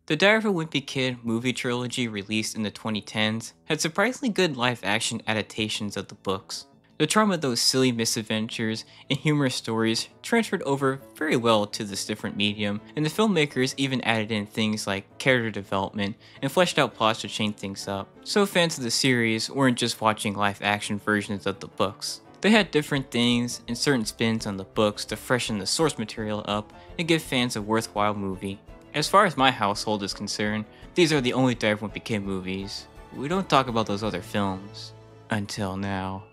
The Diary of a Wimpy Kid movie trilogy released in the 2010s had surprisingly good live-action adaptations of the books. The charm of those silly misadventures and humorous stories transferred over very well to this different medium, and the filmmakers even added in things like character development and fleshed out plots to change things up. So fans of the series weren't just watching live-action versions of the books. They had different things and certain spins on the books to freshen the source material up and give fans a worthwhile movie. As far as my household is concerned, these are the only Diary of a Wimpy Kid movies. We don't talk about those other films. Until now.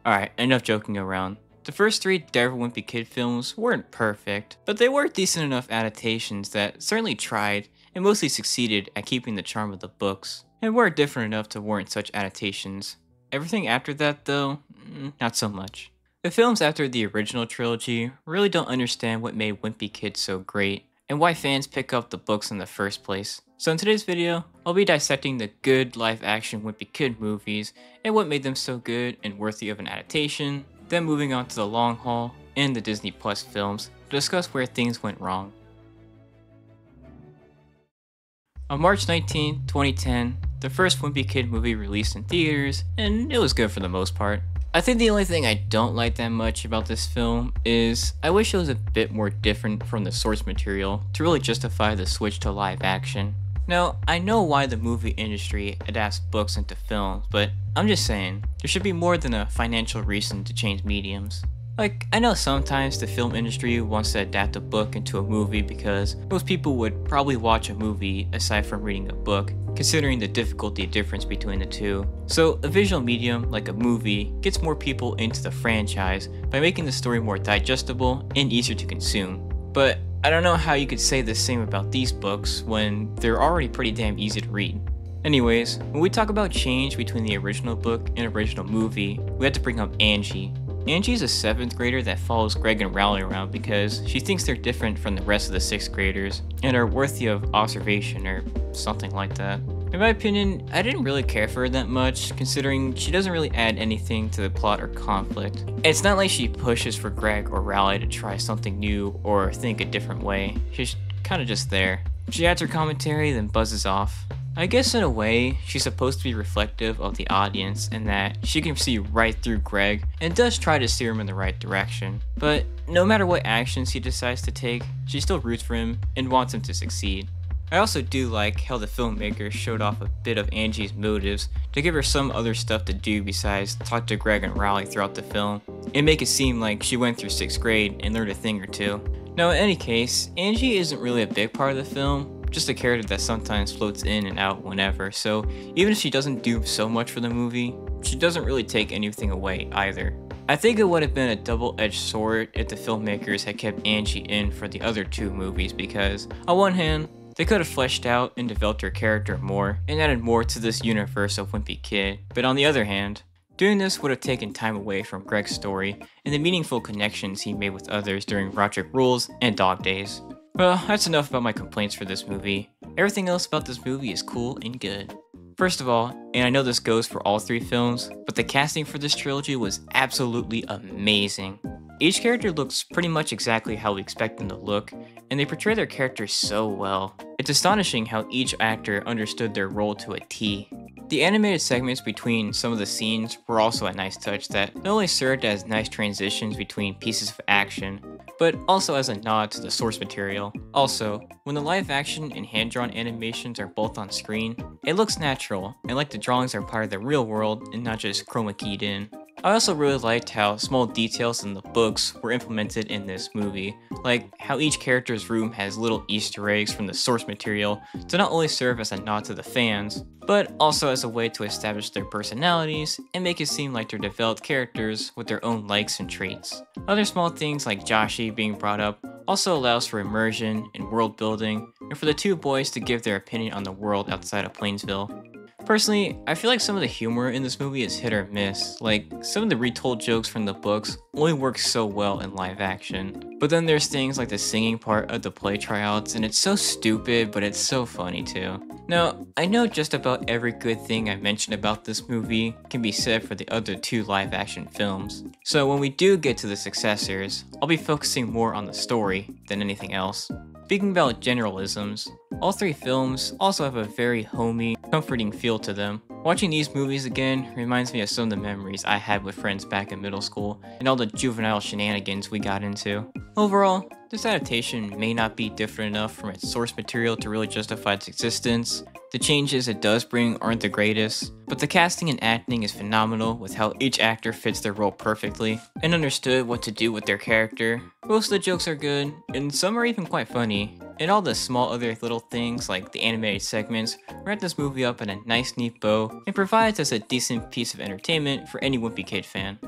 Alright, enough joking around. The first three Diary of a Wimpy Kid films weren't perfect, but they were decent enough adaptations that certainly tried and mostly succeeded at keeping the charm of the books, and were different enough to warrant such adaptations. Everything after that though, not so much. The films after the original trilogy really don't understand what made Wimpy Kid so great, and why fans pick up the books in the first place. So in today's video, I'll be dissecting the good live-action Wimpy Kid movies and what made them so good and worthy of an adaptation, then moving on to the long haul and the Disney Plus films to discuss where things went wrong. On March 19, 2010, the first Wimpy Kid movie released in theaters, and it was good for the most part. I think the only thing I don't like that much about this film is I wish it was a bit more different from the source material to really justify the switch to live action. Now, I know why the movie industry adapts books into films, but I'm just saying, there should be more than a financial reason to change mediums. Like, I know sometimes the film industry wants to adapt a book into a movie because most people would probably watch a movie aside from reading a book, considering the difficulty difference between the two. So a visual medium like a movie gets more people into the franchise by making the story more digestible and easier to consume. But I don't know how you could say the same about these books when they're already pretty damn easy to read. Anyways, when we talk about change between the original book and original movie, we have to bring up Angie. Angie's a 7th grader that follows Greg and Rowley around because she thinks they're different from the rest of the 6th graders and are worthy of observation or something like that. In my opinion, I didn't really care for her that much, considering she doesn't really add anything to the plot or conflict. It's not like she pushes for Greg or Rowley to try something new or think a different way. She's kinda just there. She adds her commentary, then buzzes off. I guess in a way, she's supposed to be reflective of the audience in that she can see right through Greg and does try to steer him in the right direction. But no matter what actions he decides to take, she still roots for him and wants him to succeed. I also do like how the filmmakers showed off a bit of Angie's motives to give her some other stuff to do besides talk to Greg and Rowley throughout the film, and make it seem like she went through 6th grade and learned a thing or two. Now in any case, Angie isn't really a big part of the film, just a character that sometimes floats in and out whenever, so even if she doesn't do so much for the movie, she doesn't really take anything away either. I think it would have been a double-edged sword if the filmmakers had kept Angie in for the other two movies because, on one hand, they could have fleshed out and developed her character more and added more to this universe of Wimpy Kid, but on the other hand, doing this would have taken time away from Greg's story and the meaningful connections he made with others during Rodrick Rules and Dog Days. Well, that's enough about my complaints for this movie. Everything else about this movie is cool and good. First of all, and I know this goes for all three films, but the casting for this trilogy was absolutely amazing. Each character looks pretty much exactly how we expect them to look, and they portray their characters so well. It's astonishing how each actor understood their role to a T. The animated segments between some of the scenes were also a nice touch that not only served as nice transitions between pieces of action, but also as a nod to the source material. Also, when the live action and hand-drawn animations are both on screen, it looks natural and like the drawings are part of the real world and not just chroma keyed in. I also really liked how small details in the books were implemented in this movie, like how each character's room has little Easter eggs from the source material to not only serve as a nod to the fans, but also as a way to establish their personalities and make it seem like they're developed characters with their own likes and traits. Other small things like Joshi being brought up also allows for immersion and world building, and for the two boys to give their opinion on the world outside of Plainsville. Personally, I feel like some of the humor in this movie is hit or miss, like some of the retold jokes from the books only work so well in live action. But then there's things like the singing part of the play tryouts and it's so stupid but it's so funny too. Now, I know just about every good thing I mentioned about this movie can be said for the other two live action films. So when we do get to the successors, I'll be focusing more on the story than anything else. Speaking about generalisms, all three films also have a very homey, comforting feel to them. Watching these movies again reminds me of some of the memories I had with friends back in middle school and all the juvenile shenanigans we got into. Overall, this adaptation may not be different enough from its source material to really justify its existence. The changes it does bring aren't the greatest, but the casting and acting is phenomenal with how each actor fits their role perfectly and understood what to do with their character. Most of the jokes are good, and some are even quite funny. And all the small other little things like the animated segments wrap this movie up in a nice neat bow and provides us a decent piece of entertainment for any Wimpy Kid fan.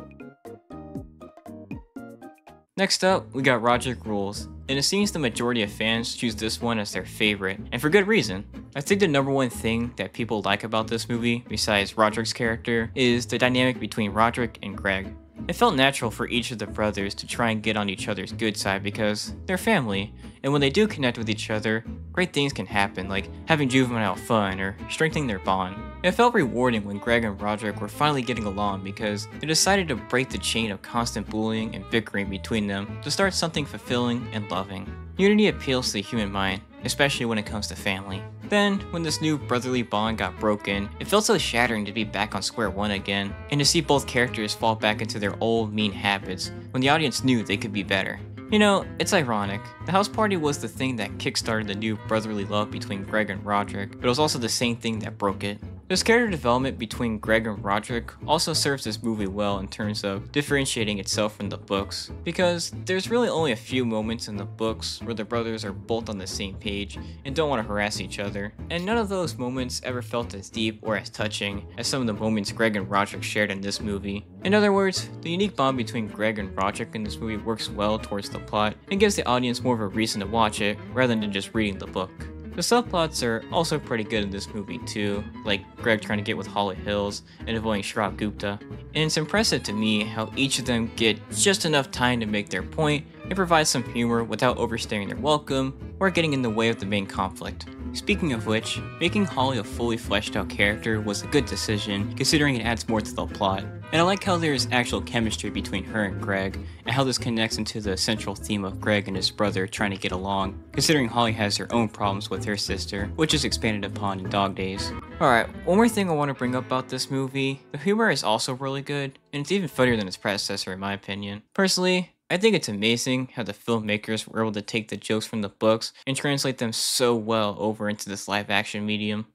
Next up, we got Rodrick Rules, and it seems the majority of fans choose this one as their favorite, and for good reason. I think the number one thing that people like about this movie, besides Rodrick's character, is the dynamic between Rodrick and Greg. It felt natural for each of the brothers to try and get on each other's good side because they're family, and when they do connect with each other, great things can happen, like having juvenile fun or strengthening their bond. It felt rewarding when Greg and Rodrick were finally getting along because they decided to break the chain of constant bullying and bickering between them to start something fulfilling and loving. Unity appeals to the human mind, especially when it comes to family. Then, when this new brotherly bond got broken, it felt so shattering to be back on square one again, and to see both characters fall back into their old mean habits when the audience knew they could be better. You know, it's ironic. The house party was the thing that kickstarted the new brotherly love between Greg and Rodrick, but it was also the same thing that broke it. This character development between Greg and Rodrick also serves this movie well in terms of differentiating itself from the books, because there's really only a few moments in the books where the brothers are both on the same page and don't want to harass each other, and none of those moments ever felt as deep or as touching as some of the moments Greg and Rodrick shared in this movie. In other words, the unique bond between Greg and Rodrick in this movie works well towards the plot and gives the audience more of a reason to watch it rather than just reading the book. The subplots are also pretty good in this movie too, like Greg trying to get with Holly Hills and avoiding Shroud Gupta. And it's impressive to me how each of them get just enough time to make their point and provide some humor without overstaying their welcome or getting in the way of the main conflict. Speaking of which, making Holly a fully fleshed out character was a good decision considering it adds more to the plot. And I like how there is actual chemistry between her and Greg, and how this connects into the central theme of Greg and his brother trying to get along, considering Holly has her own problems with her sister, which is expanded upon in Dog Days. Alright, one more thing I want to bring up about this movie, the humor is also really good, and it's even funnier than its predecessor in my opinion. Personally, I think it's amazing how the filmmakers were able to take the jokes from the books and translate them so well over into this live action medium.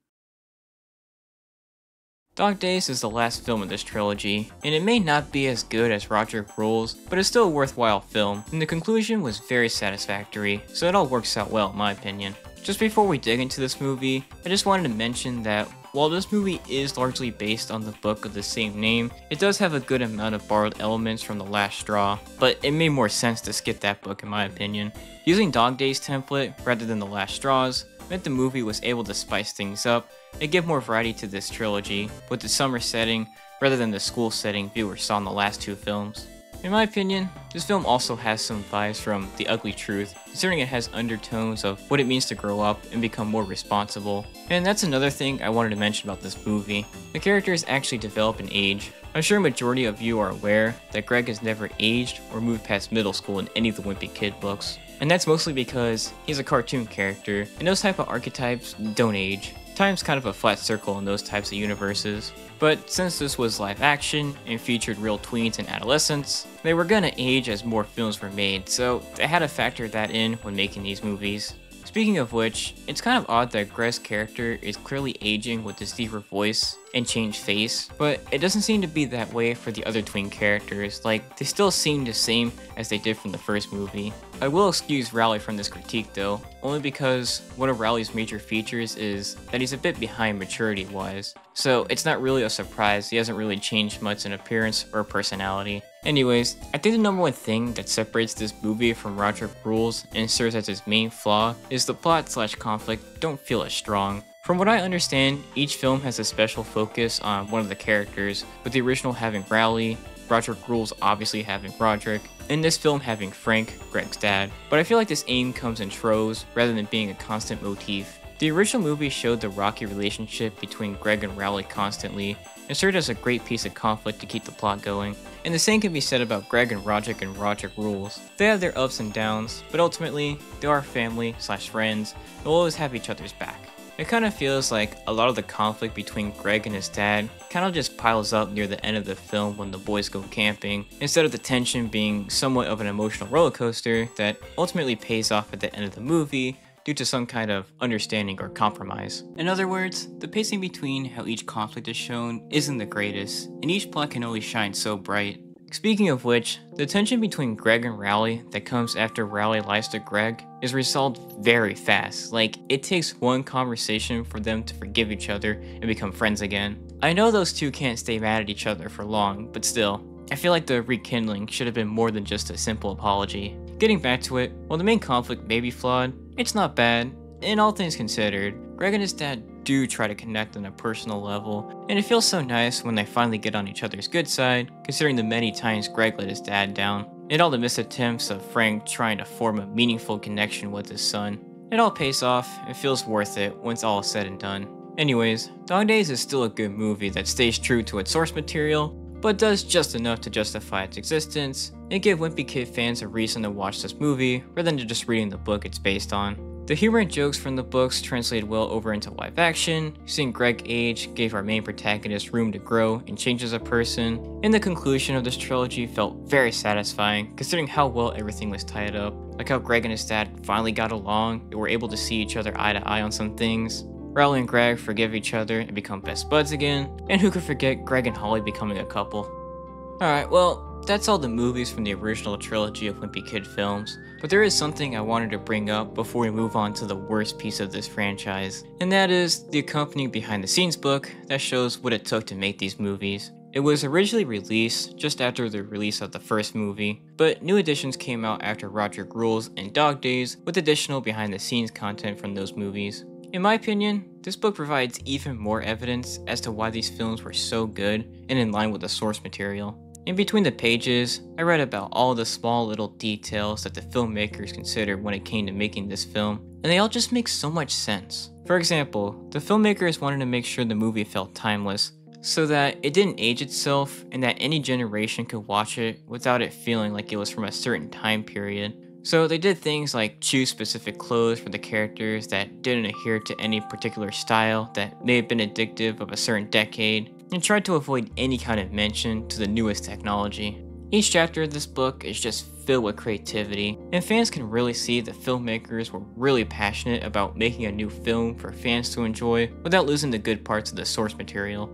Dog Days is the last film in this trilogy, and it may not be as good as Rodrick Rules, but it's still a worthwhile film, and the conclusion was very satisfactory, so it all works out well in my opinion. Just before we dig into this movie, I just wanted to mention that while this movie is largely based on the book of the same name, it does have a good amount of borrowed elements from The Last Straw, but it made more sense to skip that book in my opinion. Using Dog Days template rather than The Last Straws meant the movie was able to spice things up and give more variety to this trilogy, with the summer setting rather than the school setting viewers saw in the last two films. In my opinion, this film also has some vibes from The Ugly Truth, considering it has undertones of what it means to grow up and become more responsible. And that's another thing I wanted to mention about this movie. The characters actually develop in age. I'm sure a majority of you are aware that Greg has never aged or moved past middle school in any of the Wimpy Kid books. And that's mostly because he's a cartoon character, and those type of archetypes don't age. Time's kind of a flat circle in those types of universes. But since this was live action and featured real tweens and adolescents, they were gonna age as more films were made, so they had to factor that in when making these movies. Speaking of which, it's kind of odd that Greg's character is clearly aging with his deeper voice and changed face, but it doesn't seem to be that way for the other twin characters, like they still seem the same as they did from the first movie. I will excuse Rowley from this critique though, only because one of Rowley's major features is that he's a bit behind maturity wise, so it's not really a surprise he hasn't really changed much in appearance or personality. Anyways, I think the number one thing that separates this movie from Rodrick Rules and serves as its main flaw is the plot/conflict don't feel as strong. From what I understand, each film has a special focus on one of the characters, with the original having Rowley, Rodrick Rules obviously having Rodrick, and this film having Frank, Greg's dad. But I feel like this aim comes in troves rather than being a constant motif. The original movie showed the rocky relationship between Greg and Rowley constantly, It served as a great piece of conflict to keep the plot going. And the same can be said about Greg and Rodrick Rules. They have their ups and downs, but ultimately, they are family/friends and will always have each other's back. It kind of feels like a lot of the conflict between Greg and his dad kind of just piles up near the end of the film when the boys go camping, instead of the tension being somewhat of an emotional roller coaster that ultimately pays off at the end of the movie due to some kind of understanding or compromise. In other words, the pacing between how each conflict is shown isn't the greatest, and each plot can only shine so bright. Speaking of which, the tension between Greg and Rowley that comes after Rowley lies to Greg is resolved very fast. Like, it takes one conversation for them to forgive each other and become friends again. I know those two can't stay mad at each other for long, but still, I feel like the rekindling should have been more than just a simple apology. Getting back to it, while the main conflict may be flawed, it's not bad. In all things considered, Greg and his dad do try to connect on a personal level, and it feels so nice when they finally get on each other's good side, considering the many times Greg let his dad down, and all the missed attempts of Frank trying to form a meaningful connection with his son. It all pays off and feels worth it once all is said and done. Anyways, Dog Days is still a good movie that stays true to its source material, but does just enough to justify its existence, and give Wimpy Kid fans a reason to watch this movie rather than just reading the book it's based on. The humor and jokes from the books translated well over into live action. Seeing Greg age gave our main protagonist room to grow and change as a person, and the conclusion of this trilogy felt very satisfying considering how well everything was tied up, like how Greg and his dad finally got along and were able to see each other eye to eye on some things. Rowley and Greg forgive each other and become best buds again, and who could forget Greg and Holly becoming a couple. Alright, well, that's all the movies from the original trilogy of Wimpy Kid films, but there is something I wanted to bring up before we move on to the worst piece of this franchise, and that is the accompanying behind the scenes book that shows what it took to make these movies. It was originally released just after the release of the first movie, but new editions came out after Rodrick Rules and Dog Days with additional behind the scenes content from those movies. In my opinion, this book provides even more evidence as to why these films were so good and in line with the source material. In between the pages, I read about all the small little details that the filmmakers considered when it came to making this film, and they all just make so much sense. For example, the filmmakers wanted to make sure the movie felt timeless, so that it didn't age itself and that any generation could watch it without it feeling like it was from a certain time period. So they did things like choose specific clothes for the characters that didn't adhere to any particular style that may have been addictive of a certain decade, and tried to avoid any kind of mention to the newest technology. Each chapter of this book is just filled with creativity, and fans can really see the filmmakers were really passionate about making a new film for fans to enjoy without losing the good parts of the source material.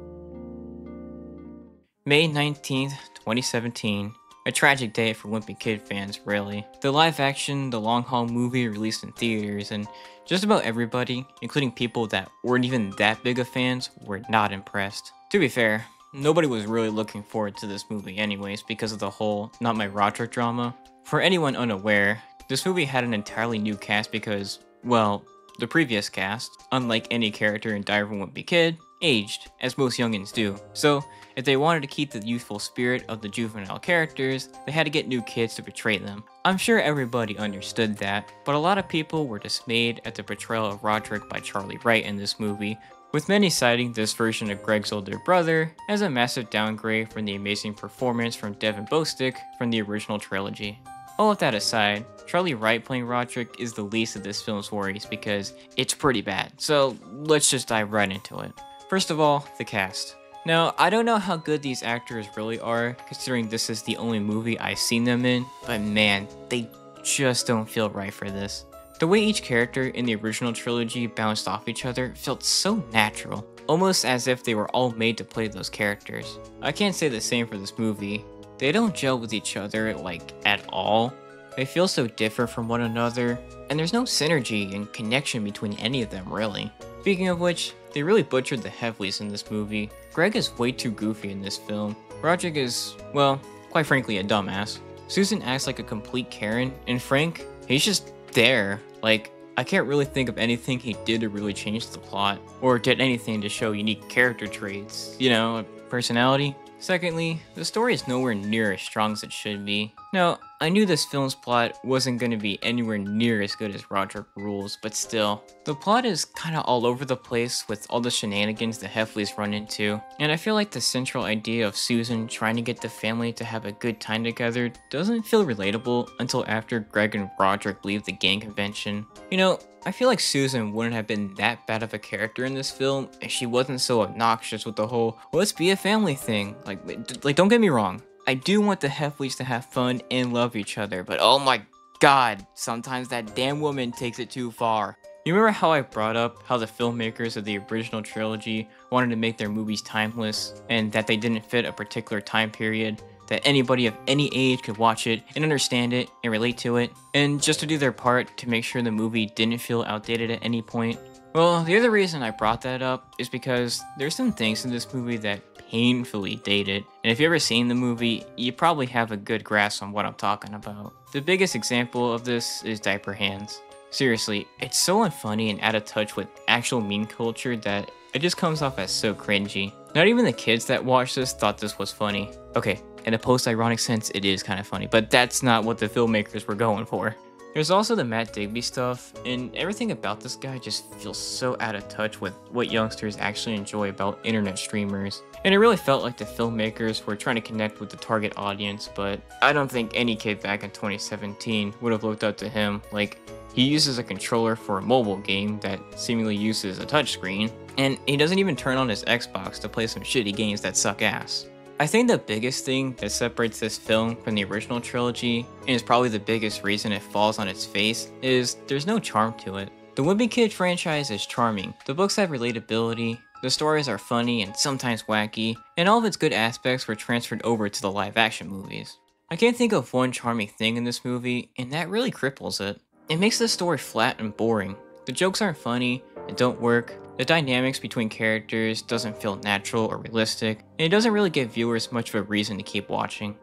May 19th, 2017. A tragic day for Wimpy Kid fans, really. The live action, the long haul movie released in theaters, and just about everybody, including people that weren't even that big of fans, were not impressed. To be fair, nobody was really looking forward to this movie anyways because of the whole Not My Rodrick drama. For anyone unaware, this movie had an entirely new cast because, well, the previous cast, unlike any character in Diary of a Wimpy Kid, aged, as most youngins do. So, if they wanted to keep the youthful spirit of the juvenile characters, they had to get new kids to portray them. I'm sure everybody understood that, but a lot of people were dismayed at the portrayal of Rodrick by Charlie Wright in this movie, with many citing this version of Greg's older brother as a massive downgrade from the amazing performance from Devin Bostick from the original trilogy. All of that aside, Charlie Wright playing Rodrick is the least of this film's worries because it's pretty bad, so let's just dive right into it. First of all, the cast. Now, I don't know how good these actors really are, considering this is the only movie I've seen them in, but man, they just don't feel right for this. The way each character in the original trilogy bounced off each other felt so natural, almost as if they were all made to play those characters. I can't say the same for this movie. They don't gel with each other, like, at all. They feel so different from one another, and there's no synergy and connection between any of them, really. Speaking of which, they really butchered the Heavleys in this movie. Greg is way too goofy in this film. Rodrick is, well, quite frankly, a dumbass. Susan acts like a complete Karen, and Frank, he's just there. Like, I can't really think of anything he did to really change the plot, or did anything to show unique character traits, you know, personality. Secondly, the story is nowhere near as strong as it should be. Now, I knew this film's plot wasn't going to be anywhere near as good as Rodrick Rules, but still. The plot is kinda all over the place with all the shenanigans the Heffleys run into, and I feel like the central idea of Susan trying to get the family to have a good time together doesn't feel relatable until after Greg and Rodrick leave the gang convention. You know, I feel like Susan wouldn't have been that bad of a character in this film if she wasn't so obnoxious with the whole let's be a family thing. Like don't get me wrong. I do want the Heffleys to have fun and love each other, but oh my god, sometimes that damn woman takes it too far. You remember how I brought up how the filmmakers of the original trilogy wanted to make their movies timeless, and that they didn't fit a particular time period, that anybody of any age could watch it and understand it and relate to it, and just to do their part to make sure the movie didn't feel outdated at any point? Well, the other reason I brought that up is because there's some things in this movie that painfully dated, and if you've ever seen the movie, you probably have a good grasp on what I'm talking about. The biggest example of this is Diaper Hands. Seriously, it's so unfunny and out of touch with actual meme culture that it just comes off as so cringy. Not even the kids that watched this thought this was funny. Okay, in a post-ironic sense, it is kind of funny, but that's not what the filmmakers were going for. There's also the Matt Digby stuff, and everything about this guy just feels so out of touch with what youngsters actually enjoy about internet streamers. And it really felt like the filmmakers were trying to connect with the target audience, but I don't think any kid back in 2017 would have looked up to him. Like, he uses a controller for a mobile game that seemingly uses a touchscreen, and he doesn't even turn on his Xbox to play some shitty games that suck ass. I think the biggest thing that separates this film from the original trilogy, and is probably the biggest reason it falls on its face, is there's no charm to it. The Wimpy Kid franchise is charming, the books have relatability, the stories are funny and sometimes wacky, and all of its good aspects were transferred over to the live action movies. I can't think of one charming thing in this movie, and that really cripples it. It makes the story flat and boring. The jokes aren't funny, it don't work, the dynamics between characters doesn't feel natural or realistic, and it doesn't really give viewers much of a reason to keep watching.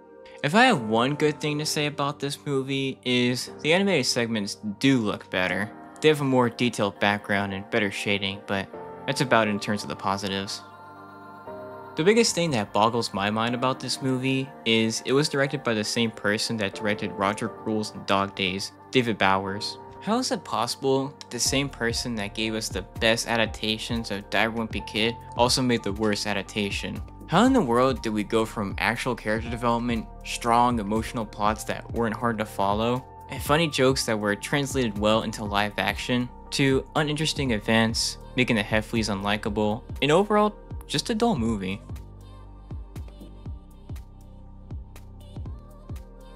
If I have one good thing to say about this movie is the animated segments do look better. They have a more detailed background and better shading, but that's about it in terms of the positives. The biggest thing that boggles my mind about this movie is it was directed by the same person that directed Rodrick Rules and Dog Days, David Bowers. How is it possible that the same person that gave us the best adaptations of Wimpy Kid also made the worst adaptation? How in the world did we go from actual character development, strong emotional plots that weren't hard to follow, and funny jokes that were translated well into live action, to uninteresting events, making the Heffleys unlikable, and overall, just a dull movie?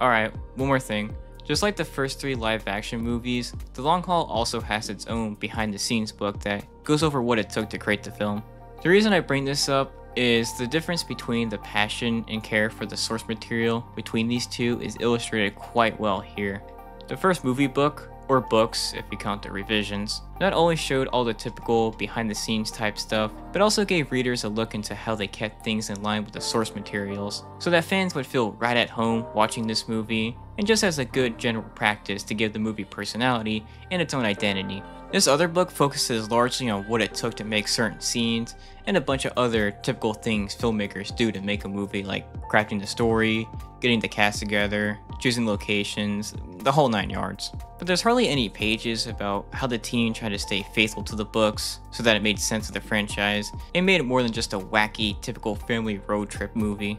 Alright, one more thing. Just like the first 3 live action movies, The Long Haul also has its own behind the scenes book that goes over what it took to create the film. The reason I bring this up is the difference between the passion and care for the source material between these two is illustrated quite well here. The first movie book, or books if you count the revisions, not only showed all the typical behind the scenes type stuff, but also gave readers a look into how they kept things in line with the source materials, so that fans would feel right at home watching this movie, and just as a good general practice to give the movie personality and its own identity. This other book focuses largely on what it took to make certain scenes, and a bunch of other typical things filmmakers do to make a movie, like crafting the story, getting the cast together, choosing locations, the whole 9 yards. But there's hardly any pages about how the team tried to stay faithful to the books so that it made sense of the franchise and made it more than just a wacky, typical family road trip movie.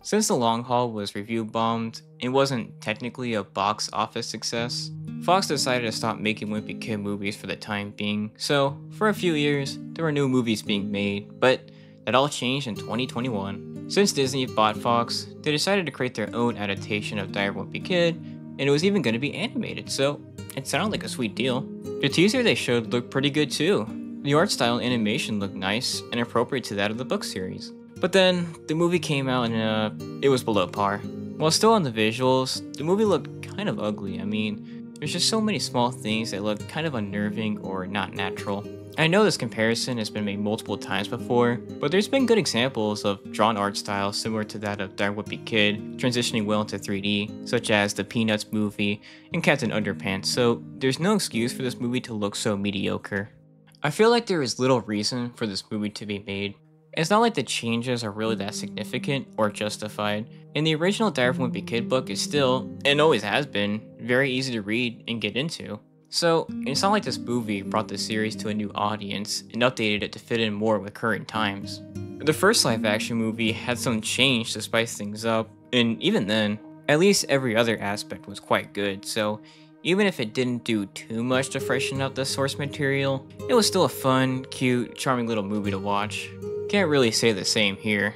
Since The Long Haul was review bombed and wasn't technically a box office success, Fox decided to stop making Wimpy Kid movies for the time being, so for a few years, there were no movies being made, but that all changed in 2021. Since Disney bought Fox, they decided to create their own adaptation of Wimpy Kid, and it was even going to be animated, so it sounded like a sweet deal. The teaser they showed looked pretty good too. The art style and animation looked nice and appropriate to that of the book series. But then, the movie came out and it was below par. While still on the visuals, the movie looked kind of ugly. I mean, there's just so many small things that look kind of unnerving or not natural. I know this comparison has been made multiple times before, but there's been good examples of drawn art styles similar to that of Wimpy Kid transitioning well into 3D, such as the Peanuts movie and Captain Underpants, so there's no excuse for this movie to look so mediocre. I feel like there is little reason for this movie to be made. It's not like the changes are really that significant or justified, And the original Diary of a Wimpy Kid book is still, and always has been, very easy to read and get into. So, it's not like this movie brought the series to a new audience and updated it to fit in more with current times. The first live action movie had some change to spice things up, and even then, at least every other aspect was quite good, so even if it didn't do too much to freshen up the source material, it was still a fun, cute, charming little movie to watch. Can't really say the same here.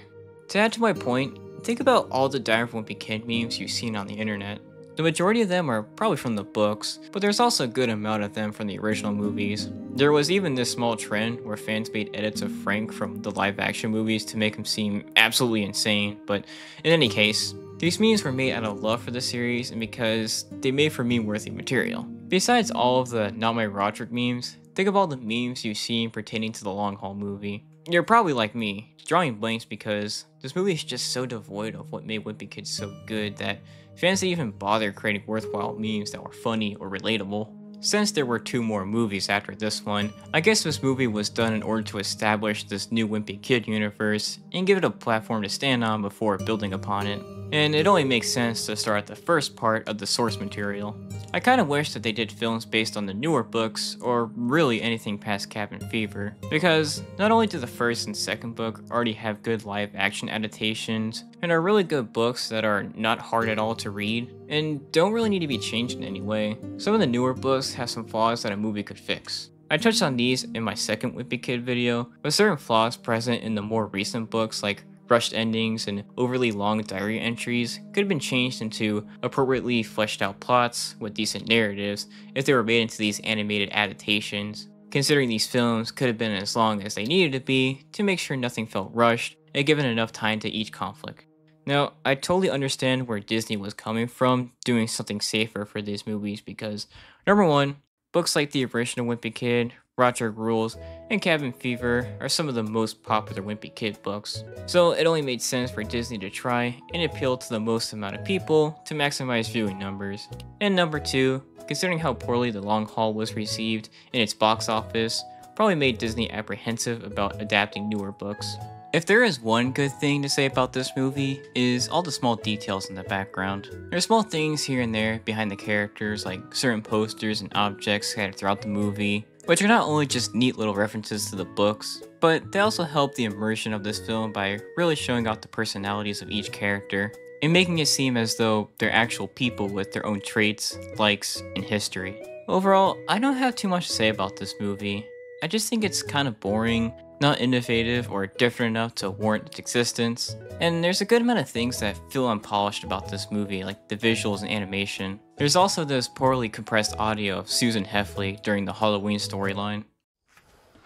To add to my point, think about all the Diary of a Wimpy Kid memes you've seen on the internet. The majority of them are probably from the books, but there's also a good amount of them from the original movies. There was even this small trend where fans made edits of Frank from the live action movies to make him seem absolutely insane, but in any case, these memes were made out of love for the series and because they made for meme-worthy material. Besides all of the Not My Rodrick memes, think of all the memes you've seen pertaining to the long haul movie. You're probably like me, drawing blanks because this movie is just so devoid of what made Wimpy Kid so good that fans didn't even bother creating worthwhile memes that were funny or relatable. Since there were 2 more movies after this one, I guess this movie was done in order to establish this new Wimpy Kid universe and give it a platform to stand on before building upon it. And it only makes sense to start at the first part of the source material. I kinda wish that they did films based on the newer books, or really anything past Cabin Fever, because not only do the first and second book already have good live action adaptations, and are really good books that are not hard at all to read, and don't really need to be changed in any way, some of the newer books have some flaws that a movie could fix. I touched on these in my second Wimpy Kid video, but certain flaws present in the more recent books like rushed endings and overly long diary entries could have been changed into appropriately fleshed out plots with decent narratives if they were made into these animated adaptations, considering these films could have been as long as they needed to be to make sure nothing felt rushed and given enough time to each conflict. Now, I totally understand where Disney was coming from doing something safer for these movies because, number one, books like the original Wimpy Kid, Rodrick Rules, and Cabin Fever are some of the most popular Wimpy Kid books, so it only made sense for Disney to try and appeal to the most amount of people to maximize viewing numbers. And number 2, considering how poorly The Long Haul was received in its box office, probably made Disney apprehensive about adapting newer books. If there is one good thing to say about this movie, is all the small details in the background. There are small things here and there behind the characters, like certain posters and objects scattered throughout the movie, which are not only just neat little references to the books, but they also help the immersion of this film by really showing out the personalities of each character, and making it seem as though they're actual people with their own traits, likes, and history. Overall, I don't have too much to say about this movie. I just think it's kind of boring, not innovative or different enough to warrant its existence, and there's a good amount of things that feel unpolished about this movie, like the visuals and animation. There's also this poorly compressed audio of Susan Heffley during the Halloween storyline.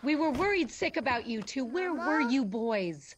We were worried sick about you two. Where were you boys?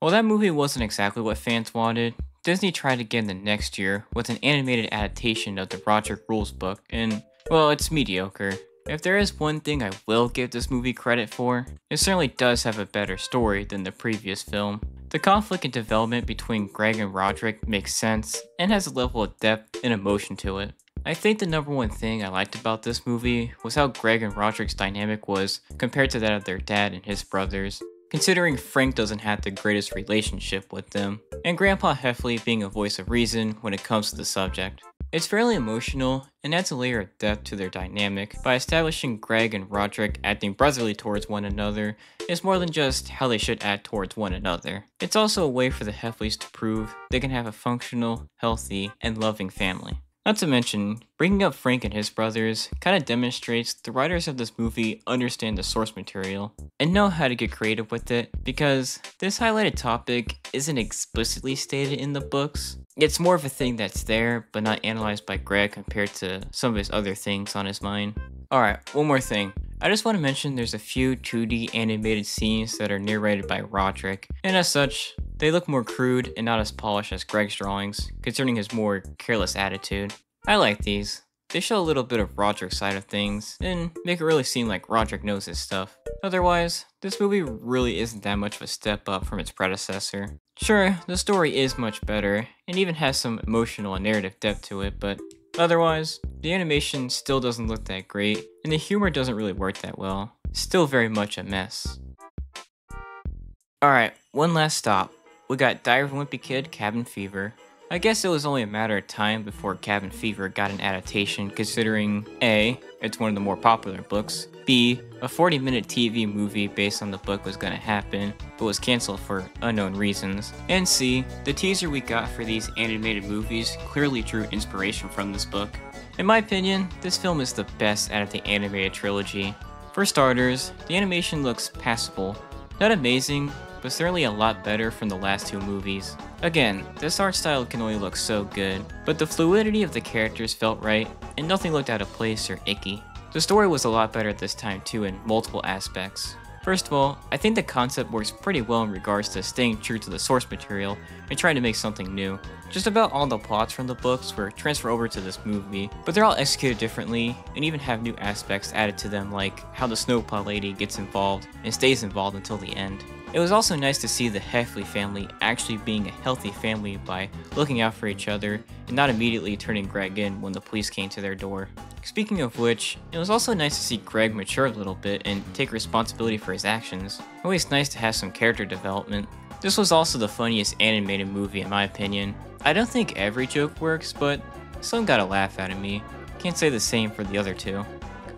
While that movie wasn't exactly what fans wanted, Disney tried again the next year with an animated adaptation of the Rodrick Rules book, and, well, it's mediocre. If there is one thing I will give this movie credit for, it certainly does have a better story than the previous film. The conflict and development between Greg and Rodrick makes sense, and has a level of depth and emotion to it. I think the number one thing I liked about this movie was how Greg and Rodrick's dynamic was compared to that of their dad and his brothers, considering Frank doesn't have the greatest relationship with them, and Grandpa Heffley being a voice of reason when it comes to the subject. It's fairly emotional and adds a layer of depth to their dynamic by establishing Greg and Rodrick acting brotherly towards one another is more than just how they should act towards one another. It's also a way for the Heffleys to prove they can have a functional, healthy, and loving family. Not to mention, bringing up Frank and his brothers kinda demonstrates the writers of this movie understand the source material and know how to get creative with it, because this highlighted topic isn't explicitly stated in the books. It's more of a thing that's there, but not analyzed by Greg compared to some of his other things on his mind. Alright, one more thing. I just want to mention there's a few 2D animated scenes that are narrated by Rodrick, and as such, they look more crude and not as polished as Greg's drawings, concerning his more careless attitude. I like these. They show a little bit of Rodrick's side of things, and make it really seem like Rodrick knows his stuff. Otherwise, this movie really isn't that much of a step up from its predecessor. Sure, the story is much better, and even has some emotional and narrative depth to it, but otherwise, the animation still doesn't look that great, and the humor doesn't really work that well. Still very much a mess. Alright, one last stop. we got Diary of a Wimpy Kid, Cabin Fever. I guess it was only a matter of time before Cabin Fever got an adaptation, considering A, it's one of the more popular books, B, a 40-minute TV movie based on the book was gonna happen, but was cancelled for unknown reasons, and C, the teaser we got for these animated movies clearly drew inspiration from this book. In my opinion, this film is the best out of the animated trilogy. For starters, the animation looks passable. Not amazing, but certainly a lot better from the last two movies. Again, this art style can only look so good, but the fluidity of the characters felt right, and nothing looked out of place or icky. The story was a lot better this time too in multiple aspects. First of all, I think the concept works pretty well in regards to staying true to the source material and trying to make something new. Just about all the plots from the books were transferred over to this movie, but they're all executed differently and even have new aspects added to them, like how the Snowplow Lady gets involved and stays involved until the end. It was also nice to see the Heffley family actually being a healthy family by looking out for each other and not immediately turning Greg in when the police came to their door. Speaking of which, it was also nice to see Greg mature a little bit and take responsibility for his actions. Always nice to have some character development. This was also the funniest animated movie in my opinion. I don't think every joke works, but some got a laugh out of me. Can't say the same for the other two.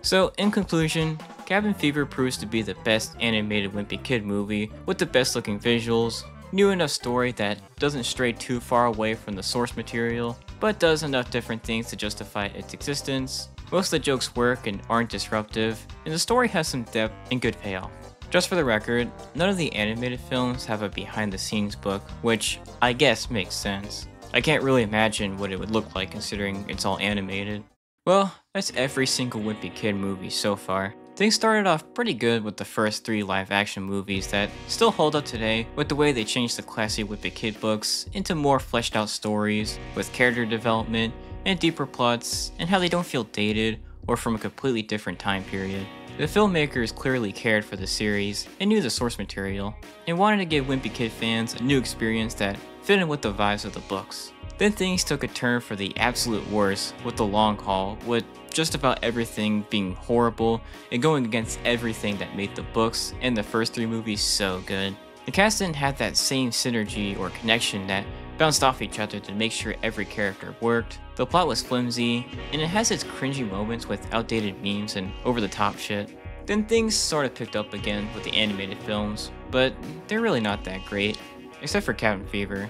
So, in conclusion, Cabin Fever proves to be the best animated Wimpy Kid movie with the best looking visuals, new enough story that doesn't stray too far away from the source material, but does enough different things to justify its existence. Most of the jokes work and aren't disruptive, and the story has some depth and good payoff. Just for the record, none of the animated films have a behind the scenes book, which I guess makes sense. I can't really imagine what it would look like considering it's all animated. Well, that's every single Wimpy Kid movie so far. Things started off pretty good with the first 3 live action movies that still hold up today with the way they changed the classy Wimpy Kid books into more fleshed out stories with character development and deeper plots and how they don't feel dated or from a completely different time period. The filmmakers clearly cared for the series and knew the source material and wanted to give Wimpy Kid fans a new experience that fit in with the vibes of the books. Then things took a turn for the absolute worst with the long haul, with just about everything being horrible and going against everything that made the books and the first 3 movies so good. The cast didn't have that same synergy or connection that bounced off each other to make sure every character worked. The plot was flimsy, and it has its cringy moments with outdated memes and over-the-top shit. Then things sort of picked up again with the animated films, but they're really not that great, except for Cabin Fever.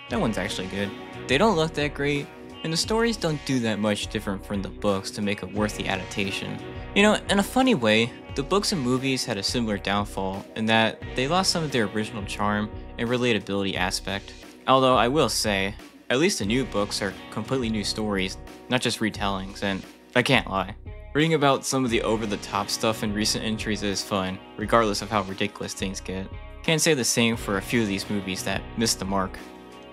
That one's actually good. They don't look that great, and the stories don't do that much different from the books to make it worth the adaptation. You know, in a funny way, the books and movies had a similar downfall in that they lost some of their original charm and relatability aspect. Although I will say, at least the new books are completely new stories, not just retellings, and I can't lie. Reading about some of the over-the-top stuff in recent entries is fun, regardless of how ridiculous things get. Can't say the same for a few of these movies that missed the mark.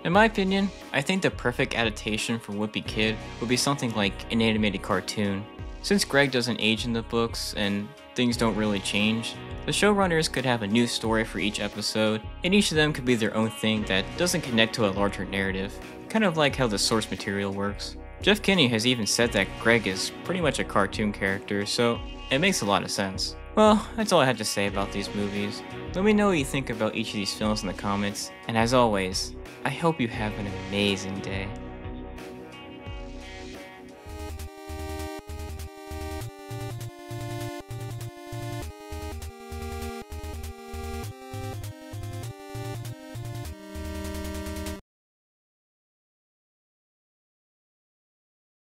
In my opinion, I think the perfect adaptation for Wimpy Kid would be something like an animated cartoon. Since Greg doesn't age in the books and things don't really change, the showrunners could have a new story for each episode, and each of them could be their own thing that doesn't connect to a larger narrative, kind of like how the source material works. Jeff Kinney has even said that Greg is pretty much a cartoon character, so it makes a lot of sense. Well, that's all I had to say about these movies. Let me know what you think about each of these films in the comments, and as always, I hope you have an amazing day.